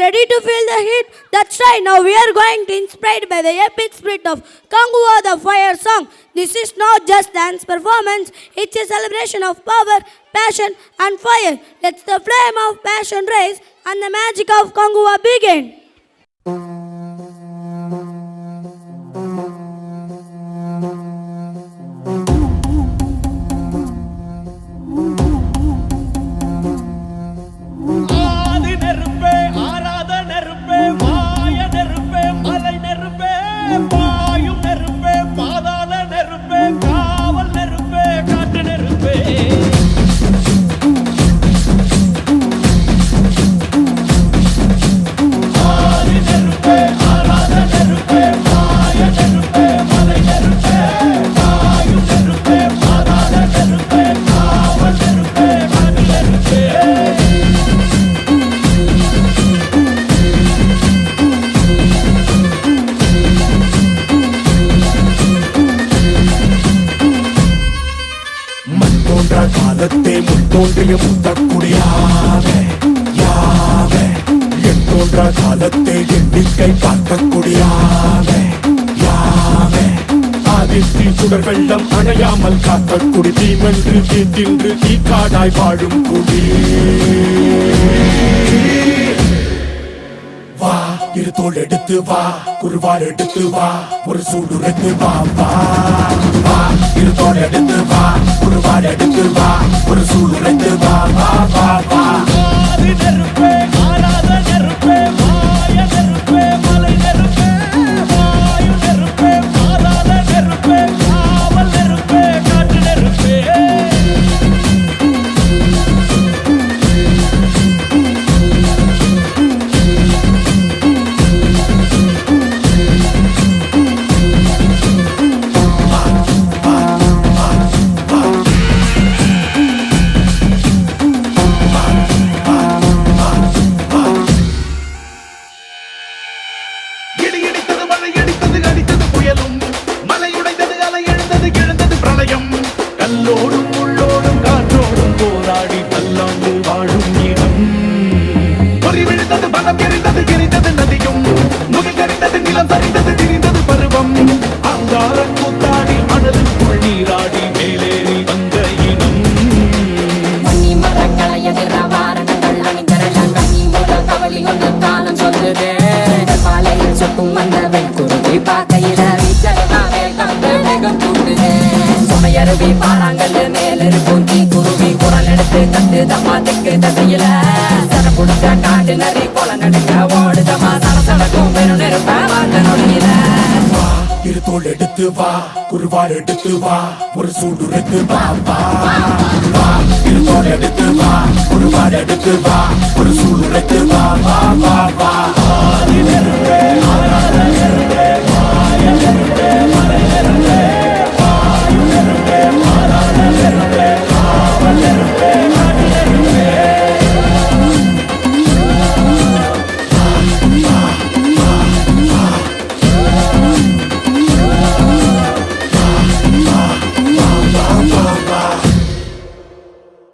ready to feel the heat? That's right, now we are going to inspired by the epic spirit of Kangua the Fire song. This is not just dance performance, it's a celebration of power, passion and fire. Let the flame of passion rise and the magic of Kangua begin. காலத்தே முன் தோன்றிய முத்தக்குடியாவே யாவே என் தோன்ற காலத்தே எண்ணிக்கை பார்க்கக்கூடியாவே யாவே ஆதித்தின் சுடர் வெள்ளம் அணையாமல் காத்த குடி தீவென்று தீத்தின்று தீக்காடாய் வாழும் குடி வா இரு தோள் எடுத்து வா குருவாள் எடுத்து வா ஒரு சூடுரைத்து வா வா வா இரு தோள் எடுத்து வா குருவாள் எடுத்து வா ஒரு சூடுரைத்து வா வா வா வா நெருப்பே ஆராத நெருப்பே மாய நெருப்பே மலை நெருப்பே வாயு நெருப்பே ஆராத நெருப்பே காவல் நெருப்பே காற்று நெருப்பே கல்லோடும் உள்ளோடும் காற்றோடும் போராடி பல்லாண்டு வாழும் இடம் பொறி விழுந்தது பலம் எரிந்தது எரிந்தது நதியும் முகம் கரிந்தது நிலம் சரிந்தது திரிந்தது பருவம் அங்கார கூத்தாடி மணலுக்குள் நீராடி மேலேறி வந்த இனம் மணி மரங்களை எதிர வாரணங்கள் அணிந்தரலாம் கண்ணி முதல் கவலி கொண்டு காலம் சொல்லுதே பாலையில் சொக்கும் வந்த வெண்குருவி பார்க்கையில வீச்சரதாவே கண்டு வேகம் தூண்டுதே சுமையருவி பாறாங்கல் மேலிருக்கும் தீ குருவி குரல் எடுத்து கண்டு தம்மா தெற்கு தசையில சர புடிச்ச காட்டு நரி கொல நடுங்க ஓடுதமா சடசடக்கும் பெரு நெருப்ப வாழ்ந்த நொடியில இரு தோள் எடுத்து வா குருவாள் எடுத்து வா ஒரு சூடுரைத்து வா வா வா இரு தோள் எடுத்து வா குருவாள் எடுத்து வா ஒரு சூடுரைத்து வா வா வா